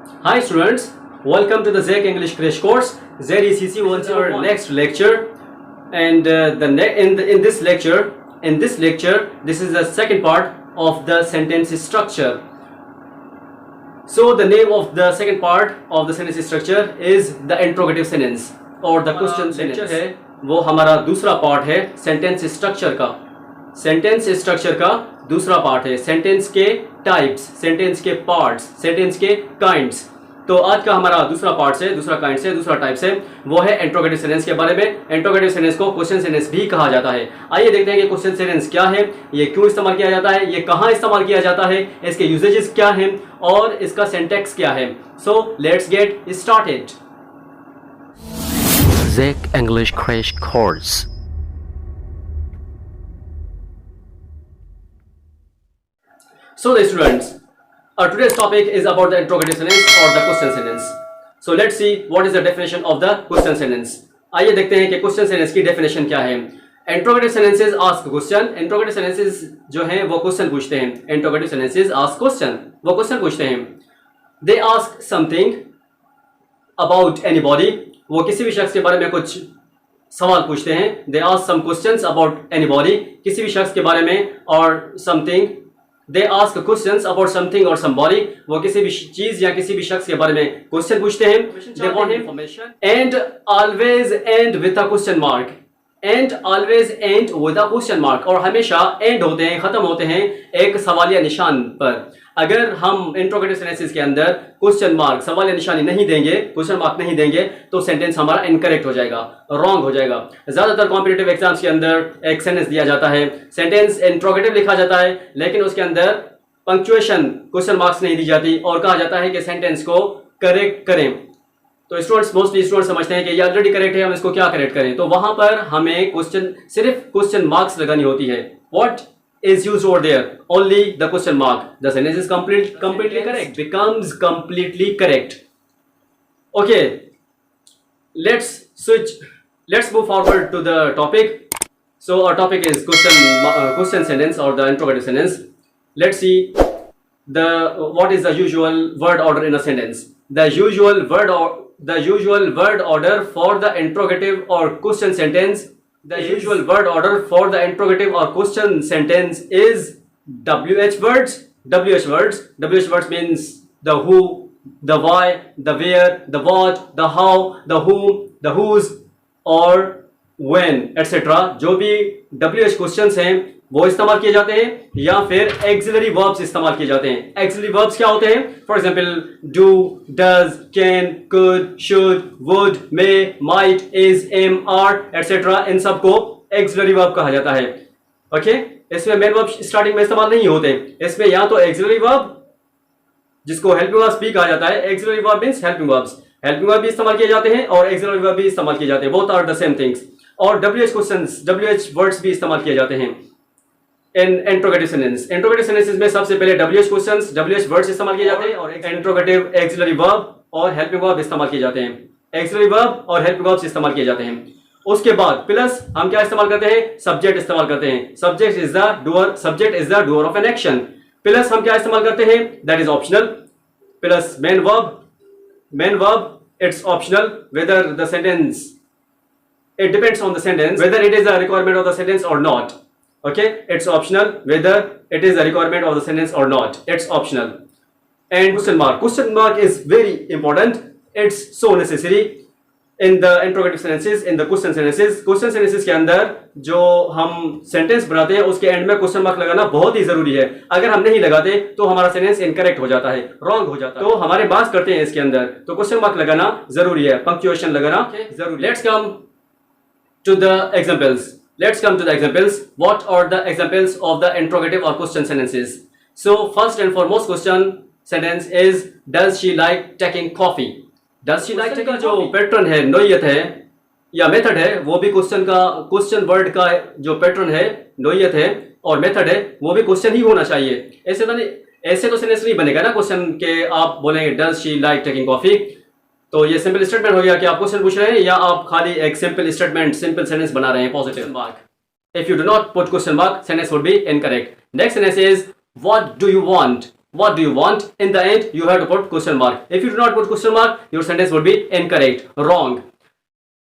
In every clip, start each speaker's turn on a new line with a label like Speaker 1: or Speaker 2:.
Speaker 1: Hi students, welcome to the Zach English Crash Course. ZECC wants our next lecture, and in this lecture, this is the second part of the sentence structure. So the name of the second part of the sentence structure is the interrogative sentence और the question sentence है वो हमारा दूसरा part है sentence structure का. Sentence structure का दूसरा part है सेंटेंस के टाइप्स, सेंटेंस के पार्ट्स, सेंटेंस के काइंड्स. तो आज का हमारा दूसरा पार्ट से, दूसरा काइंड से, दूसरा टाइप से वो है इंट्रोगेटिव सेंटेंस के बारे में. इंट्रोगेटिव सेंटेंस को क्वेश्चन सेंटेंस भी कहा जाता है. आइए देखते हैं कि क्वेश्चन सेंटेंस क्या है, ये क्यों इस्तेमाल किया जाता है, ये कहाँ इस्तेमाल किया जाता है, इसके यूजेजेस क्या हैं और इसका सिंटैक्स क्या है. So let's get started.
Speaker 2: Zach English Crash Course.
Speaker 1: So the students, today's topic is about the interrogative sentence or the question sentence. So let's see what is the definition of the question sentence. आइए देखते हैं कि question sentence की definition क्या है. Interrogative sentences ask question. Interrogative sentences जो हैं वो question पूछते हैं. Interrogative sentences ask question. वो question पूछते हैं. They ask something about anybody. वो किसी भी शख्स के बारे में कुछ सवाल पूछते हैं. They ask some questions about anybody. किसी भी शख्स के बारे में और something. They ask questions about something or somebody. वो किसी भी चीज या किसी भी शख्स के बारे में क्वेश्चन पूछते हैं. They want information and always end with a question mark. And always end with a question mark. और हमेशा end होते हैं, खत्म होते हैं एक सवालिया निशान पर. अगर हम इंट्रोगेटिव सेंटेंसेस के अंदर क्वेश्चन मार्क, सवालिया निशानी नहीं देंगे, क्वेश्चन मार्क नहीं देंगे तो सेंटेंस हमारा इनकरेक्ट हो जाएगा, रॉन्ग हो जाएगा. ज्यादातर कॉम्पिटिटिव एग्जाम्स के अंदर एक सेंटेंस दिया जाता है, सेंटेंस इंट्रोगेटिव लिखा जाता है, लेकिन उसके अंदर पंक्चुएशन, क्वेश्चन मार्क्स नहीं दी जाती और कहा जाता है कि सेंटेंस को करेक्ट करें. तो स्टूडेंट्स, मोस्टली स्टूडेंट्स समझते हैं कि ये ऑलरेडी करेक्ट है, हम इसको क्या करेक्ट करें. तो वहां पर हमें क्वेश्चन, सिर्फ क्वेश्चन मार्क्स लगानी होती है. What is used over there? Only the question mark. The sentence is completely correct, becomes completely correct. Okay, let's move forward to the topic. So our topic is question sentence or the interrogative sentence. Let's see what is the usual word order in a sentence. The usual word order for the interrogative or question sentence. The usual word order for the interrogative or question sentence is WH words. WH words means the who, the why, the where, the what, the how, the whom, the whose or when, etc. जो भी WH questions हैं वो इस्तेमाल किए जाते हैं या फिर auxiliary verbs इस्तेमाल किए जाते हैं. Auxiliary verbs क्या होते हैं? For example, do, does, can, could, should, would, may, might, is, am, are, etc. इन सब को auxiliary verb कहा जाता है. ओके, इसमें मेन वर्ब स्टार्टिंग में इस्तेमाल नहीं होते. इसमें या तो auxiliary verb जिसको helping verbs भी कहा जाता है. Auxiliary verb means helping verbs. Helping verb भी इस्तेमाल किए जाते हैं और auxiliary verb भी इस्तेमाल किए जाते हैं. Both are the same things. और WH questions, WH words भी इस्तेमाल किए जाते हैं इन इंट्रोगेटिव सेंटेंस. इंट्रोगेटिव सेंटेंसेस में सबसे पहले WH क्वेश्चंस, WH वर्ड्स इस्तेमाल किए जाते हैं और इंट्रोगेटिव एक्सिलरी वर्ब और हेल्पिंग वर्ब इस्तेमाल किए जाते हैं. एक्सिलरी वर्ब और हेल्पिंग वर्ब्स इस्तेमाल किए जाते हैं. उसके बाद प्लस हम क्या इस्तेमाल करते हैं? सब्जेक्ट इस्तेमाल करते हैं. Subject is the doer of an action. Plus हम क्या इस्तेमाल करते हैं? That is optional. Plus main verb it's optional whether the sentence, it depends on the sentence whether it is a requirement of the sentence or not. Okay, it's optional whether it is a requirement of the sentence or not. It's optional. And question mark is very important. It's so necessary in the interrogative sentences, in the question sentences के अंदर जो हम sentence बनाते हैं उसके and में question mark लगाना बहुत ही जरूरी है. अगर हम नहीं लगाते तो हमारा सेंटेंस इनकरेक्ट हो जाता है, रॉन्ग हो जाता है. तो हमारे बात करते हैं इसके अंदर तो क्वेश्चन मार्क लगाना जरूरी है, पंक्चुएशन लगाना जरूरी. Let's come to the examples. What are the examples of the interrogative or question sentences? So first and foremost question sentence is does she like taking coffee? Does she like taking जो pattern है, नोयत है या method है, वो भी question word का जो pattern है, नोयत है और मेथड है, वो भी क्वेश्चन ही होना चाहिए. ऐसे तो सेंटेंस नहीं बनेगा ना क्वेश्चन के. आप बोलेंगे does she like taking coffee तो ये सिंपल स्टेटमेंट हो गया कि आप क्वेश्चन पूछ रहे हैं या आप खाली एक सिंपल स्टेटमेंट, सिंपल सेंटेंस बना रहे हैं. Positive mark. If you do not put question mark, sentence would be incorrect. Next sentence is what do you want? what do you want? In the end, you have to put question mark. If you do not put question mark, your sentence would be incorrect, wrong.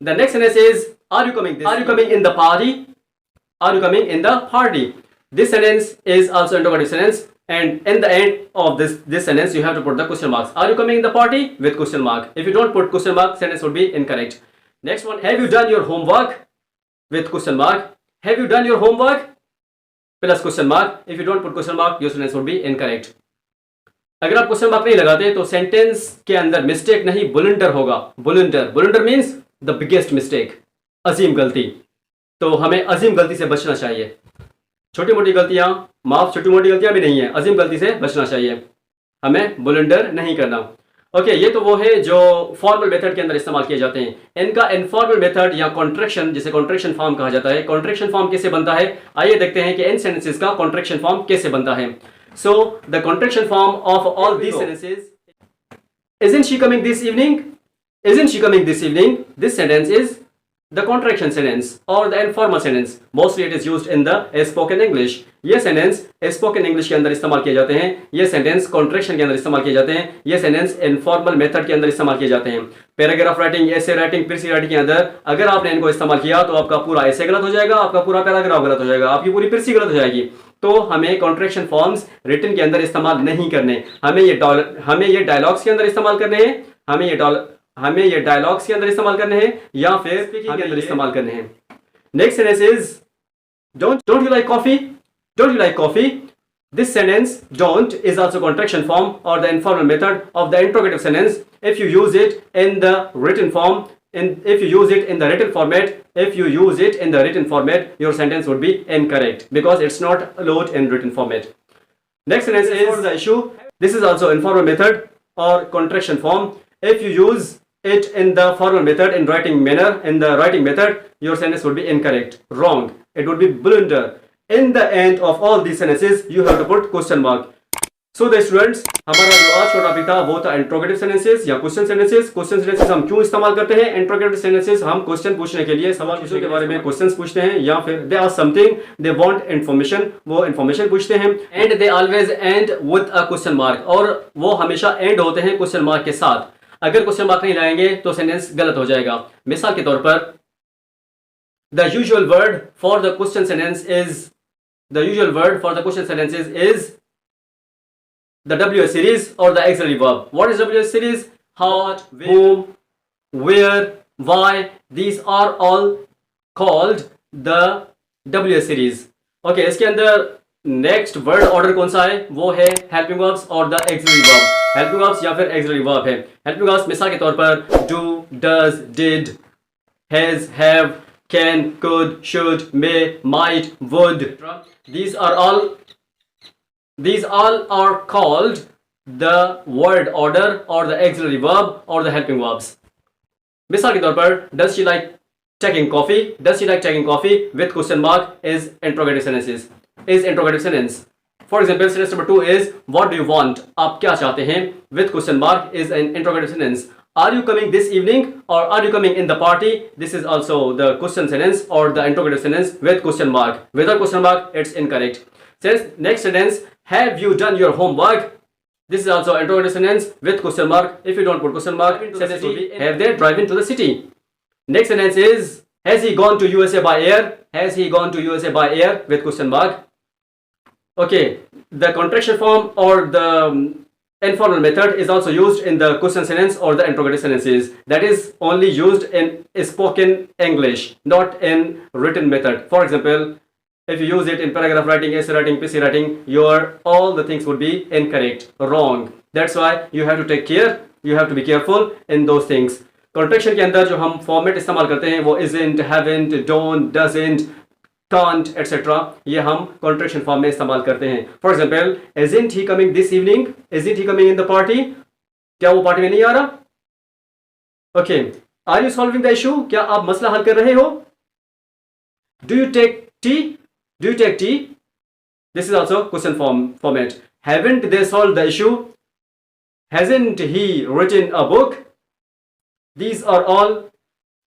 Speaker 1: The next sentence is, are you coming in the party? Are you coming in the party? This sentence is also interrogative sentence, and in the end of this sentence, you have to put the question marks. Are you coming in the party? With question mark. If you don't put question mark, sentence would be incorrect. Next one, have you done your homework? With question mark. Have you done your homework? Plus question mark. If you don't put question mark, your sentence would be incorrect. अगर आप question mark नहीं लगाते तो sentence के अंदर mistake नहीं बुलंडर होगा. बुलंडर means the biggest mistake, अजीम गलती. तो हमें अजीम गलती से बचना चाहिए. छोटी मोटी गलतियां माफ, छोटी मोटी गलतियां भी नहीं है, अजीम गलती से बचना चाहिए. हमें बुलंडर नहीं करना. ओके, ये तो वो है जो फॉर्मल मेथड के अंदर इस्तेमाल किए जाते हैं. इनका इनफॉर्मल मेथड या कॉन्ट्रैक्शन, जिसे कॉन्ट्रैक्शन फॉर्म कहा जाता है, कॉन्ट्रैक्शन फॉर्म कैसे बनता है, आइए देखते हैं कि इन सेंटेंसेस का कॉन्ट्रैक्शन फॉर्म कैसे बनता है. So the contraction form of all these sentences, isn't she coming this evening? Isn't she coming this evening? This sentence is the contraction sentence or the informal sentence. Mostly it is used in the spoken English. ये sentence spoken English के अंदर इस्तेमाल किए जाते हैं. ये sentence contraction के अंदर इस्तेमाल किए जाते हैं. ये sentence informal method के अंदर इस्तेमाल किए जाते हैं. पैराग्राफ राइटिंग, ऐसे राइटिंग, पिरसी राइटिंग के अंदर अगर आपने इनको इस्तेमाल किया तो आपका पूरा ऐसे गलत हो जाएगा, आपका पूरा पैराग्राफ गलत हो जाएगा, आपकी पूरी पिरसी गलत हो जाएगी. तो हमें कॉन्ट्रैक्शन फॉर्म्स रिटन के अंदर इस्तेमाल नहीं करने. हमें ये डायलॉग्स के अंदर इस्तेमाल करने हैं. हमें ये डायलॉग्स के अंदर इस्तेमाल करने हैं या फिर स्पीकिंग के अंदर इस्तेमाल करने हैं. Next sentence is, don't you like coffee? Don't you like coffee? This sentence, don't, is also contraction form or the informal method of the interrogative sentence. If you use it in the written form, if you use it in the written format, your sentence would be incorrect because it's not allowed in written format. Next sentence is the issue. This is also informal method or contraction form. If you use it in the formal method, in writing method, your sentence would be incorrect, wrong. It would be blunder. In the end of all these sentences, you have to put question mark. So the students, हमारा जो आज का topic था वो था interrogative sentences या question sentences. Question sentences हम क्यों इस्तेमाल करते हैं? इंट्रोगेटिव सेंटेंसेस हम क्वेश्चन पूछने के लिए, सवाल पूछने के बारे में क्वेश्चंस पूछते हैं, या फिर they ask something, they want information, वो इंफॉर्मेशन पूछते हैं. And they always and with a question mark, और वो हमेशा एंड होते हैं क्वेश्चन मार्क के साथ. अगर क्वेश्चन मार्क नहीं लाएंगे तो सेंटेंस गलत हो जाएगा. मिसाल के तौर पर, the usual word for the question sentence is the WH series or the auxiliary verb. What is WH series? How, whom, where, why. These are all called the WH series. Okay, इसके अंदर next word order कौन सा है? वो है helping verbs और the auxiliary verb. Helping verbs या फिर auxiliary verb है. हेल्पिंग वर्ब्स मिसाल के तौर पर do, does, did, has, have, can, could, should, may, might, would. These all are called the word order or the auxiliary verb or the helping verbs. मिसाल के तौर पर, does she like taking coffee? Does she like taking coffee with question mark is interrogative sentence. For example, sentence number 2 is, what do you want? आप क्या चाहते हैं? With question mark is an interrogative sentence. Are you coming this evening or are you coming in the party? This is also the question sentence or the interrogative sentence with question mark. Without question mark, it's incorrect. Next sentence, have you done your homework? This is also interrogative sentence with question mark. If you don't put question mark, sentence will be, have they driven to the city? Next sentence is, has he gone to USA by air? Has he gone to USA by air with question mark? Okay, the contraction form or the informal method is also used in the question sentence or the interrogative sentences. That is only used in spoken English, not in written method. For example, if you use it in paragraph writing, essay writing, PC writing, all the things would be incorrect, wrong. That's why you have to take care, you have to be careful in those things. Contraction के अंदर जो हम format इस्तेमाल करते हैं वो isn't, haven't, don't, doesn't, can't, etc. ये हम contraction फॉर्म में इस्तेमाल करते हैं. For example, isn't he coming this evening? Isn't he coming in the party? क्या वो पार्टी में नहीं आ रहा? Okay. Are you solving the issue? क्या आप मसला हल कर रहे हो? Do you take tea? Do you take tea? This is also question format. Haven't they solved the issue? Hasn't he written a book? These are all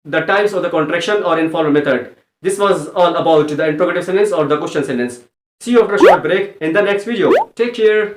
Speaker 1: the types of the contraction or informal method. This was all about the interrogative sentence or the question sentence. See you after a short break in the next video. Take care.